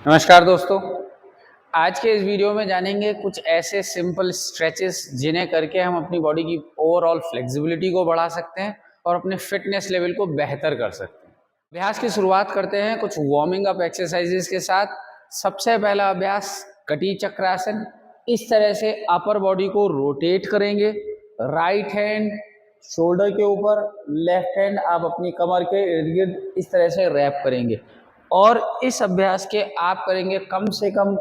नमस्कार दोस्तों, आज के इस वीडियो में जानेंगे कुछ ऐसे सिंपल स्ट्रेचेस जिन्हें करके हम अपनी बॉडी की ओवरऑल फ्लेक्सिबिलिटी को बढ़ा सकते हैं और अपने फिटनेस लेवल को बेहतर कर सकते हैं। अभ्यास की शुरुआत करते हैं कुछ वार्मिंग अप एक्सरसाइजेस के साथ। सबसे पहला अभ्यास कटी चक्रासन। इस तरह से अपर बॉडी को रोटेट करेंगे, राइट हैंड शोल्डर के ऊपर, लेफ्ट हैंड आप अपनी कमर के इर्द गिर्द इस तरह से रैप करेंगे और इस अभ्यास के आप करेंगे कम से कम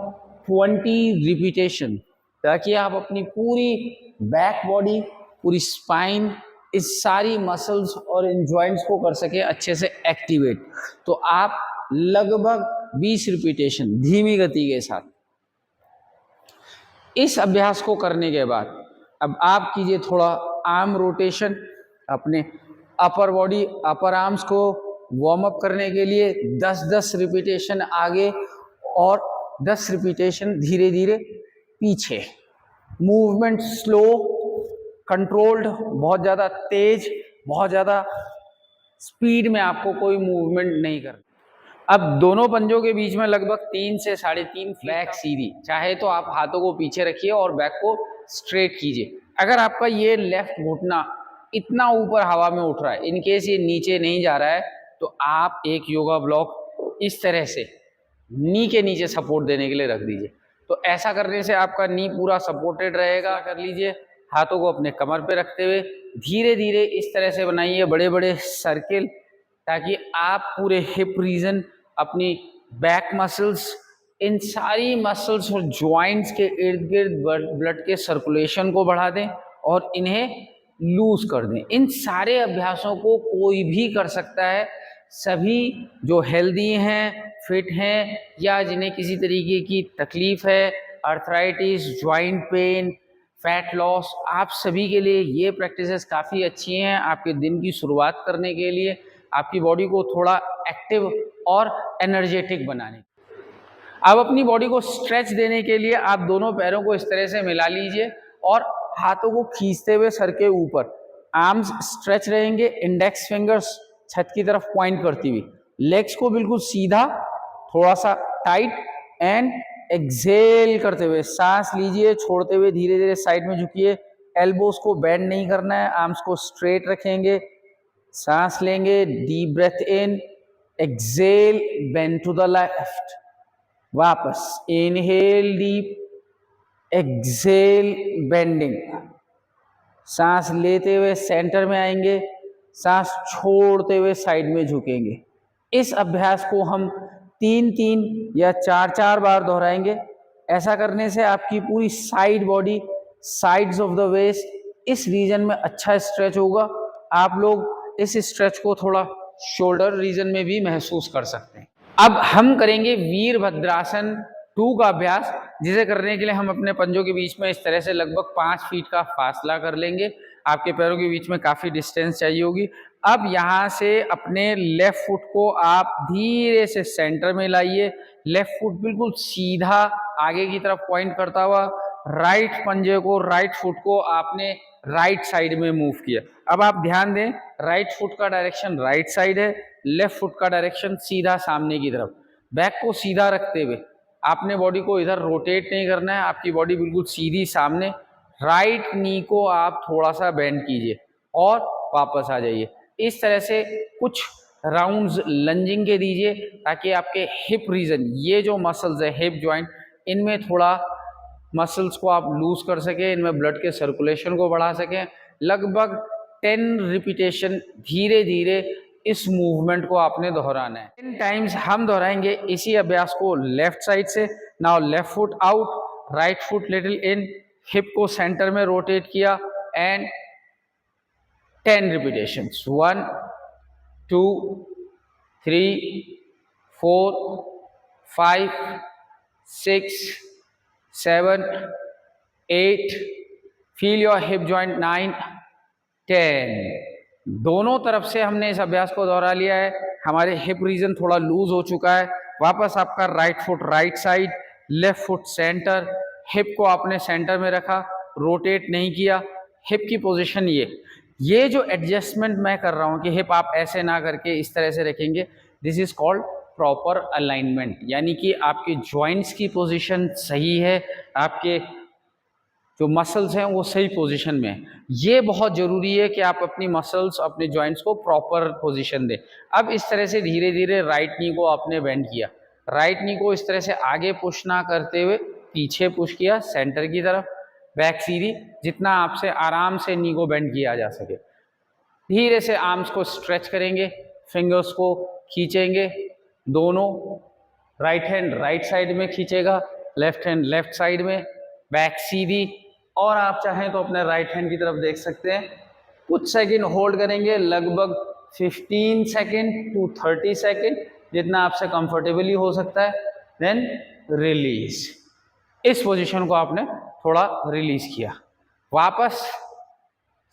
20 रिपीटेशन, ताकि आप अपनी पूरी बैक बॉडी, पूरी स्पाइन, इस सारी मसल्स और इन जॉइंट्स को कर सके अच्छे से एक्टिवेट। तो आप लगभग 20 रिपीटेशन धीमी गति के साथ। इस अभ्यास को करने के बाद अब आप कीजिए थोड़ा आर्म रोटेशन। अपने अपर बॉडी, अपर आर्म्स को वार्म अप करने के लिए 10-10 रिपीटेशन आगे और 10 रिपीटेशन धीरे धीरे पीछे। मूवमेंट स्लो, कंट्रोल्ड, बहुत ज़्यादा तेज, बहुत ज़्यादा स्पीड में आपको कोई मूवमेंट नहीं करना। अब दोनों पंजों के बीच में लगभग 3 से 3.5 बैक सीधी। चाहे तो आप हाथों को पीछे रखिए और बैक को स्ट्रेट कीजिए। अगर आपका ये लेफ्ट घुटना इतना ऊपर हवा में उठ रहा है, इन केस ये नीचे नहीं जा रहा है, तो आप एक योगा ब्लॉक इस तरह से नी के नीचे सपोर्ट देने के लिए रख दीजिए। तो ऐसा करने से आपका नी पूरा सपोर्टेड रहेगा। कर लीजिए, हाथों को अपने कमर पे रखते हुए धीरे धीरे इस तरह से बनाइए बड़े बड़े सर्किल, ताकि आप पूरे हिप रीजन, अपनी बैक मसल्स, इन सारी मसल्स और ज्वाइंट्स के इर्द गिर्द ब्लड के सर्कुलेशन को बढ़ा दें और इन्हें लूज कर दें। इन सारे अभ्यासों को कोई भी कर सकता है। सभी जो हेल्दी हैं, फिट हैं, या जिन्हें किसी तरीके की तकलीफ है, arthritis, joint pain, fat loss, आप सभी के लिए ये प्रैक्टिसेस काफ़ी अच्छी हैं आपके दिन की शुरुआत करने के लिए, आपकी बॉडी को थोड़ा एक्टिव और एनर्जेटिक बनाने। अब अपनी बॉडी को स्ट्रेच देने के लिए आप दोनों पैरों को इस तरह से मिला लीजिए और हाथों को खींचते हुए सर के ऊपर, आर्म्स स्ट्रेच रहेंगे, इंडेक्स फिंगर्स छत की तरफ पॉइंट करती हुई, लेग्स को बिल्कुल सीधा, थोड़ा सा टाइट, एंड एक्सेल करते हुए सांस लीजिए, छोड़ते हुए धीरे धीरे साइड में झुकिए। एल्बोस को बेंड नहीं करना है, आर्म्स को स्ट्रेट रखेंगे। सांस लेंगे, deep breath in, exhale, bend to the left, वापस इनहेल डीप, एक्सेल, बेंडिंग। सांस लेते हुए सेंटर में आएंगे, सांस छोड़ते हुए साइड में झुकेंगे। इस अभ्यास को हम 3-3 या 4-4 बार दोहराएंगे। ऐसा करने से आपकी पूरी side body, sides of the waist, इस रीजन में अच्छा स्ट्रेच होगा। आप लोग इस स्ट्रेच को थोड़ा शोल्डर रीजन में भी महसूस कर सकते हैं। अब हम करेंगे वीरभद्रासन 2 का अभ्यास, जिसे करने के लिए हम अपने पंजों के बीच में इस तरह से लगभग 5 फीट का फासला कर लेंगे। आपके पैरों के बीच में काफ़ी डिस्टेंस चाहिए होगी। अब यहाँ से अपने लेफ्ट फुट को आप धीरे से सेंटर में लाइए, लेफ्ट फुट बिल्कुल सीधा आगे की तरफ पॉइंट करता हुआ, राइट पंजे को, राइट फुट को आपने राइट साइड में मूव किया। अब आप ध्यान दें, राइट फुट का डायरेक्शन राइट साइड है, लेफ्ट फुट का डायरेक्शन सीधा सामने की तरफ। बैक को सीधा रखते हुए आपने बॉडी को इधर रोटेट नहीं करना है, आपकी बॉडी बिल्कुल सीधी सामने। राइट नी को आप थोड़ा सा बेंड कीजिए और वापस आ जाइए। इस तरह से कुछ राउंड्स लंजिंग के दीजिए, ताकि आपके हिप रीजन, ये जो मसल्स है हिप जॉइंट, इनमें थोड़ा मसल्स को आप लूज कर सकें, इनमें ब्लड के सर्कुलेशन को बढ़ा सकें। लगभग 10 रिपीटेशन धीरे धीरे इस मूवमेंट को आपने दोहराना है। 10 टाइम्स हम दोहराएंगे इसी अभ्यास को लेफ्ट साइड से। Now left foot out, right foot little in, hip को सेंटर में रोटेट किया, and 10 repetitions. 1 2 3 4 5 6 7 8, feel your hip joint, 9 10। दोनों तरफ से हमने इस अभ्यास को दोहरा लिया है। हमारे हिप रीजन थोड़ा लूज हो चुका है। वापस आपका right foot right side, left foot centre, hip को आपने सेंटर में रखा, रोटेट नहीं किया। हिप की पोजीशन ये जो एडजस्टमेंट मैं कर रहा हूँ कि हिप आप ऐसे ना करके इस तरह से रखेंगे, this is called proper alignment, यानी कि आपके जॉइंट्स की पोजीशन सही है, आपके जो मसल्स हैं वो सही पोजीशन में है। ये बहुत ज़रूरी है कि आप अपनी मसल्स, अपने जॉइंट्स को प्रॉपर पोजीशन दें। अब इस तरह से धीरे धीरे राइट नी को आपने बेंड किया, राइट नी को इस तरह से आगे पुश ना करते हुए पीछे पुश किया सेंटर की तरफ, बैक सीधी, जितना आपसे आराम से नी को बेंड किया जा सके। धीरे से आर्म्स को स्ट्रेच करेंगे, फिंगर्स को खींचेंगे, दोनों, राइट हैंड राइट साइड में खींचेगा, लेफ्ट हैंड लेफ्ट साइड में, बैक सीधी, और आप चाहें तो अपने राइट हैंड की तरफ देख सकते हैं। कुछ सेकंड होल्ड करेंगे, लगभग 15 सेकंड टू 30 सेकंड, जितना आपसे कंफर्टेबली हो सकता है, देन रिलीज। इस पोजीशन को आपने थोड़ा रिलीज किया, वापस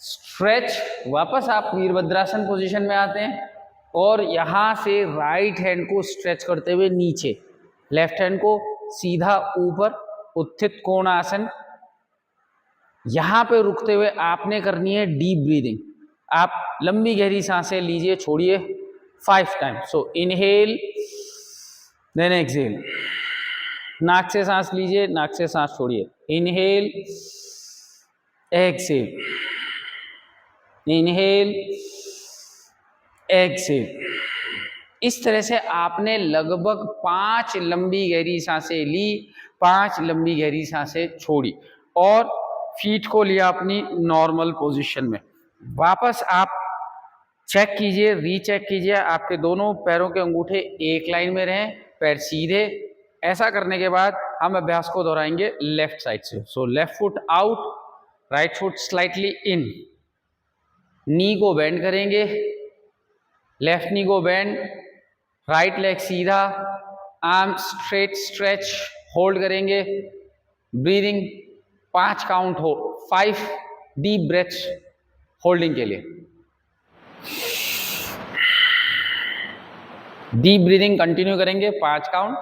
स्ट्रेच, वापस आप वीरभद्रासन पोजीशन में आते हैं और यहाँ से राइट हैंड को स्ट्रेच करते हुए नीचे, लेफ्ट हैंड को सीधा ऊपर, उत्थित कोणासन। यहाँ पे रुकते हुए आपने करनी है डीप ब्रीदिंग। आप लंबी गहरी सांसें लीजिए, छोड़िए 5 टाइम्स। सो इनहेल देन एक्सहेल, नाक से सांस लीजिए, नाक से सांस छोड़िए, इनहेल एक्सहेल, इनहेल एक्सहेल। इस तरह से आपने लगभग 5 लंबी गहरी सांसें ली, 5 लंबी गहरी सांसें छोड़ी और फीट को लिया अपनी नॉर्मल पोजीशन में। वापस आप चेक कीजिए, रीचेक कीजिए, आपके दोनों पैरों के अंगूठे एक लाइन में रहें, पैर सीधे। ऐसा करने के बाद हम अभ्यास को दोहराएंगे लेफ्ट साइड से। So left foot out, right foot slightly in, knee को बेंड करेंगे, लेफ्ट नी को बेंड, राइट लेग सीधा, आर्म स्ट्रेट स्ट्रेच, होल्ड करेंगे, ब्रीदिंग 5 काउंट हो, 5 डीप ब्रेथ्स होल्डिंग के लिए। डीप ब्रीदिंग कंटिन्यू करेंगे 5 काउंट।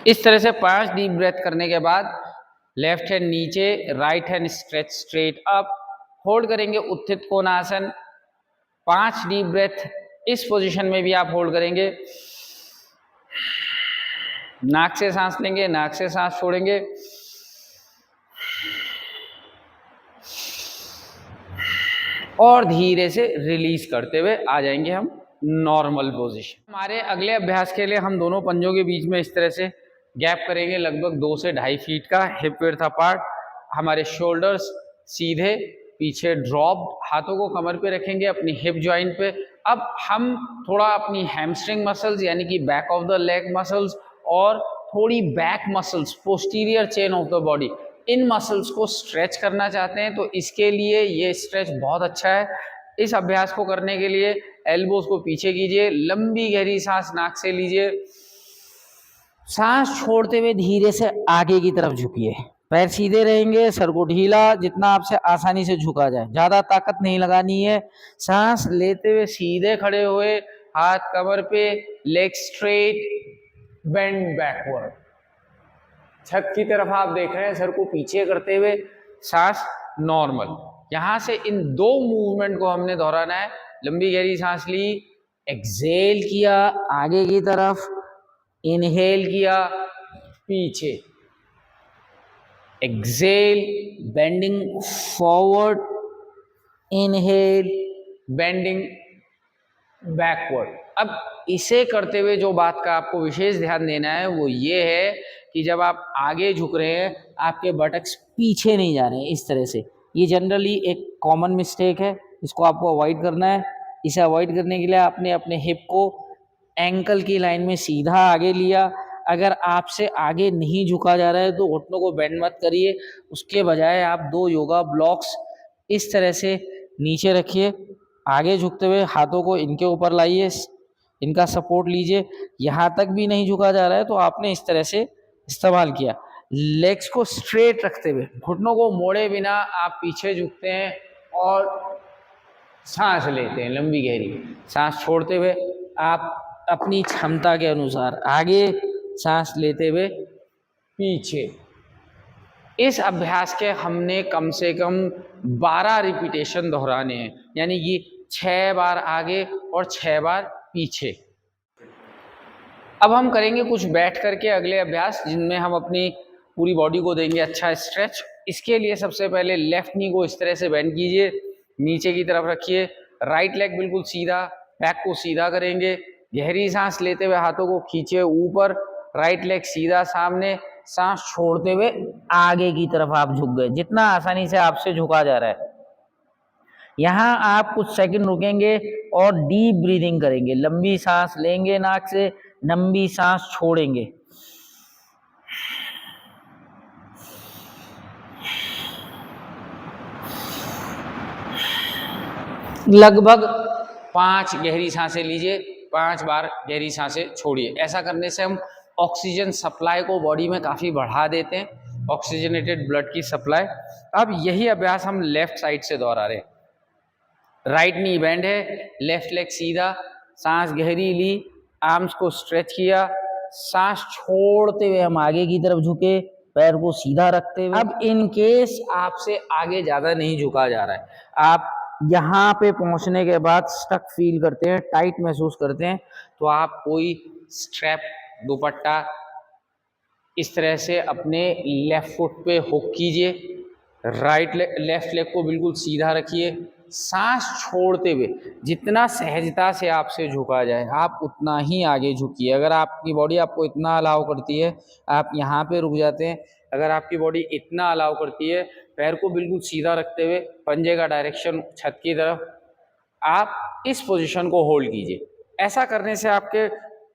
इस तरह से 5 डीप ब्रेथ करने के बाद लेफ्ट हैंड नीचे, right hand stretch straight up, hold करेंगे उत्थित कोणासन। 5 डीप ब्रेथ इस पोजीशन में भी आप होल्ड करेंगे। नाक से सांस लेंगे, नाक से सांस छोड़ेंगे, और धीरे से रिलीज करते हुए आ जाएंगे हम नॉर्मल पोजीशन। हमारे अगले अभ्यास के लिए हम दोनों पंजों के बीच में इस तरह से गैप करेंगे, लगभग 2 से 2.5 फीट का, हिप विड्थ अपार्ट। हमारे शोल्डर्स सीधे, पीछे ड्रॉप, हाथों को कमर पे रखेंगे, अपनी हिप जॉइंट पे। अब हम थोड़ा अपनी हैमस्ट्रिंग मसल्स यानी कि back of the leg muscles और थोड़ी back muscles, posterior chain of the body, in muscles को स्ट्रेच करना चाहते हैं, तो इसके लिए ये स्ट्रेच बहुत अच्छा है। इस अभ्यास को करने के लिए एल्बोज को पीछे कीजिए, लंबी गहरी सांस नाक से लीजिए, सांस छोड़ते हुए धीरे से आगे की तरफ झुकिए, पैर सीधे रहेंगे, सर को ढीला, जितना आपसे आसानी से झुका जाए, ज्यादा ताकत नहीं लगानी है। सांस लेते हुए सीधे खड़े हुए, हाथ कमर पे, लेग स्ट्रेट, बेंड बैकवर्ड, छत की तरफ आप देख रहे हैं, सर को पीछे करते हुए, सांस नॉर्मल। यहां से इन 2 मूवमेंट को हमने दोहराना है। लंबी गहरी सांस ली, एक्सहेल किया आगे की तरफ, इनहेल किया पीछे, exhale bending forward, inhale bending backward. अब इसे करते हुए जो बात का आपको विशेष ध्यान देना है वो ये है कि जब आप आगे झुक रहे हैं, आपके बटक्स पीछे नहीं जा रहे हैं इस तरह से। ये जनरली एक कॉमन मिस्टेक है, इसको आपको अवॉइड करना है। इसे अवॉइड करने के लिए आपने अपने हिप को एंकल की लाइन में सीधा आगे लिया। अगर आपसे आगे नहीं झुका जा रहा है तो घुटनों को बेंड मत करिए, उसके बजाय आप 2 योगा ब्लॉक्स इस तरह से नीचे रखिए, आगे झुकते हुए हाथों को इनके ऊपर लाइए, इनका सपोर्ट लीजिए। यहाँ तक भी नहीं झुका जा रहा है तो आपने इस तरह से इस्तेमाल किया। लेग्स को स्ट्रेट रखते हुए, घुटनों को मोड़े बिना आप पीछे झुकते हैं और सांस लेते हैं लंबी गहरी। सांस छोड़ते हुए आप अपनी क्षमता के अनुसार आगे, सांस लेते हुए पीछे, इस अभ्यास के हमने कम से कम 12 रिपीटेशन दोहराने हैं, यानी कि 6 बार आगे और 6 बार पीछे। अब हम करेंगे कुछ बैठ करके अगले अभ्यास, जिनमें हम अपनी पूरी बॉडी को देंगे अच्छा स्ट्रेच। इसके लिए सबसे पहले लेफ्ट नी को इस तरह से बेंड कीजिए, नीचे की तरफ रखिए, राइट लेग बिल्कुल सीधा, बैक को सीधा करेंगे, गहरी सांस लेते हुए हाथों को खींचे ऊपर, राइट लेग सीधा सामने, सांस छोड़ते हुए आगे की तरफ आप झुक गए, जितना आसानी से आपसे झुका जा रहा है। यहाँ आप कुछ सेकंड रुकेंगे और डीप ब्रीदिंग करेंगे, लंबी सांस लेंगे नाक से, लंबी सांस छोड़ेंगे। लगभग 5 गहरी सांसें लीजिए, 5 बार गहरी सांसें छोड़िए। ऐसा करने से हम ऑक्सीजन सप्लाई को बॉडी में काफ़ी बढ़ा देते हैं, ऑक्सीजनेटेड ब्लड की सप्लाई। अब यही अभ्यास हम लेफ्ट साइड से दोहरा रहे हैं। राइट नी बेंड है, लेफ्ट लेग सीधा, सांस गहरी ली, आर्म्स को स्ट्रेच किया, सांस छोड़ते हुए हम आगे की तरफ झुके, पैर को सीधा रखते हुए। अब इन केस आपसे आगे ज़्यादा नहीं झुका जा रहा है, आप यहाँ पे पहुँचने के बाद स्टक फील करते हैं, टाइट महसूस करते हैं, तो आप कोई स्ट्रैप, दुपट्टा इस तरह से अपने लेफ्ट फुट पे हुक कीजिए, लेफ्ट लेग को बिल्कुल सीधा रखिए, सांस छोड़ते हुए जितना सहजता से आपसे झुका जाए आप उतना ही आगे झुकिए। अगर आपकी बॉडी आपको इतना अलाउ करती है आप यहाँ पे रुक जाते हैं, अगर आपकी बॉडी इतना अलाउ करती है पैर को बिल्कुल सीधा रखते हुए, पंजे का डायरेक्शन छत की तरफ, आप इस पोजीशन को होल्ड कीजिए। ऐसा करने से आपके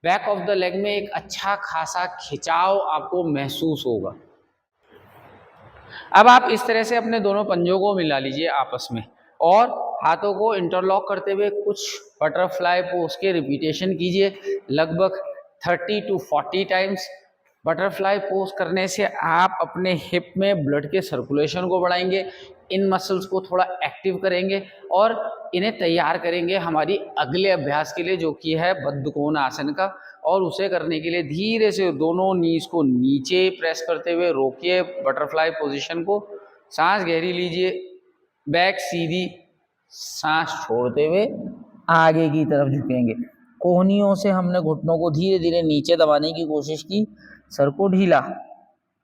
बैक ऑफ द लेग में एक अच्छा खासा खिंचाव आपको महसूस होगा। अब आप इस तरह से अपने दोनों पंजों को मिला लीजिए आपस में और हाथों को इंटरलॉक करते हुए कुछ बटरफ्लाई पोज के रिपीटेशन कीजिए, लगभग 30 to 40 टाइम्स। बटरफ्लाई पोज करने से आप अपने हिप में ब्लड के सर्कुलेशन को बढ़ाएंगे, इन मसल्स को थोड़ा एक्टिव करेंगे और इन्हें तैयार करेंगे हमारी अगले अभ्यास के लिए, जो कि है बद्धकोण आसन का। और उसे करने के लिए धीरे से दोनों नीज को नीचे प्रेस करते हुए रोकिए बटरफ्लाई पोजीशन को, सांस गहरी लीजिए, बैक सीधी, सांस छोड़ते हुए आगे की तरफ झुकेंगे। कोहनियों से हमने घुटनों को धीरे धीरे नीचे दबाने की कोशिश की, सर को ढीला,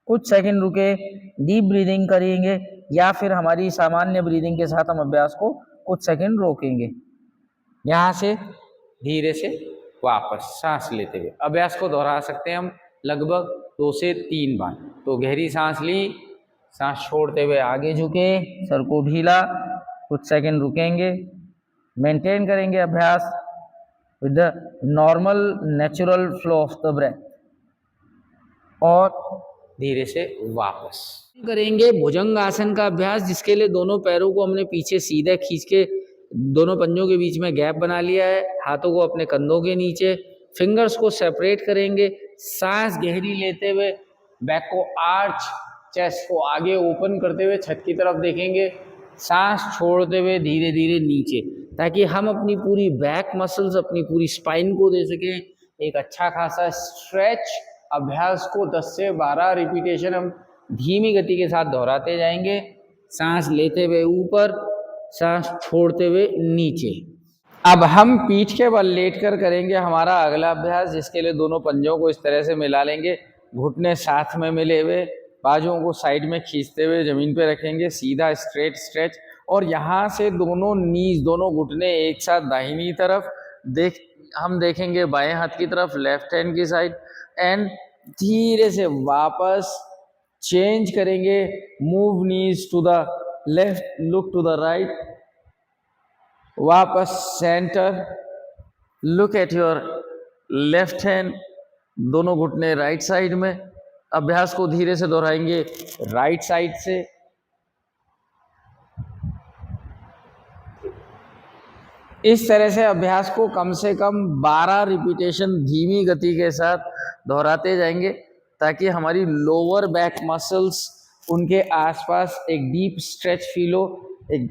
कुछ सेकंड रुके, डीप ब्रीदिंग करेंगे या फिर हमारी सामान्य ब्रीदिंग के साथ हम अभ्यास को कुछ सेकंड रोकेंगे। यहाँ से धीरे से वापस सांस लेते हुए अभ्यास को दोहरा सकते हैं हम लगभग 2 से 3 बार। तो गहरी सांस ली, सांस छोड़ते हुए आगे झुके, सर को ढीला, कुछ सेकंड रुकेंगे, मेंटेन करेंगे अभ्यास with the normal natural flow of the breath और धीरे से वापस करेंगे भुजंग आसन का अभ्यास, जिसके लिए दोनों पैरों को हमने पीछे सीधे खींच के दोनों पंजों के बीच में गैप बना लिया है, हाथों को अपने कंधों के नीचे, फिंगर्स को सेपरेट करेंगे, सांस गहरी लेते हुए बैक को आर्च, चेस्ट को आगे ओपन करते हुए छत की तरफ देखेंगे, सांस छोड़ते हुए धीरे धीरे नीचे, ताकि हम अपनी पूरी बैक मसल्स, अपनी पूरी स्पाइन को दे सकें एक अच्छा खासा स्ट्रेच। अभ्यास को 10 से 12 रिपीटेशन हम धीमी गति के साथ दोहराते जाएंगे, सांस लेते हुए ऊपर, सांस छोड़ते हुए नीचे। अब हम पीठ के बल लेटकर करेंगे हमारा अगला अभ्यास, जिसके लिए दोनों पंजों को इस तरह से मिला लेंगे, घुटने साथ में मिले हुए, बाजुओं को साइड में खींचते हुए जमीन पे रखेंगे, सीधा स्ट्रेट स्ट्रेच, और यहाँ से दोनों नीज, दोनों घुटने एक साथ दाहिनी तरफ हम देखेंगे बाएं हाथ की तरफ, लेफ्ट हैंड की साइड, एंड धीरे से वापस चेंज करेंगे, move knees to the left, look to the right, वापस centre, look at your left hand, दोनों घुटने राइट साइड में। अभ्यास को धीरे से दोहराएंगे राइट साइड से। इस तरह से अभ्यास को कम से कम 12 रिपीटेशन धीमी गति के साथ दोहराते जाएंगे, ताकि हमारी लोअर बैक मसल्स, उनके आसपास एक डीप स्ट्रेच फील हो, एक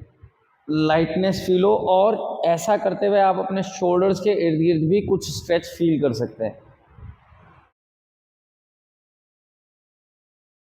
लाइटनेस फील हो, और ऐसा करते हुए आप अपने शोल्डर्स के इर्द गिर्द भी कुछ स्ट्रेच फील कर सकते हैं।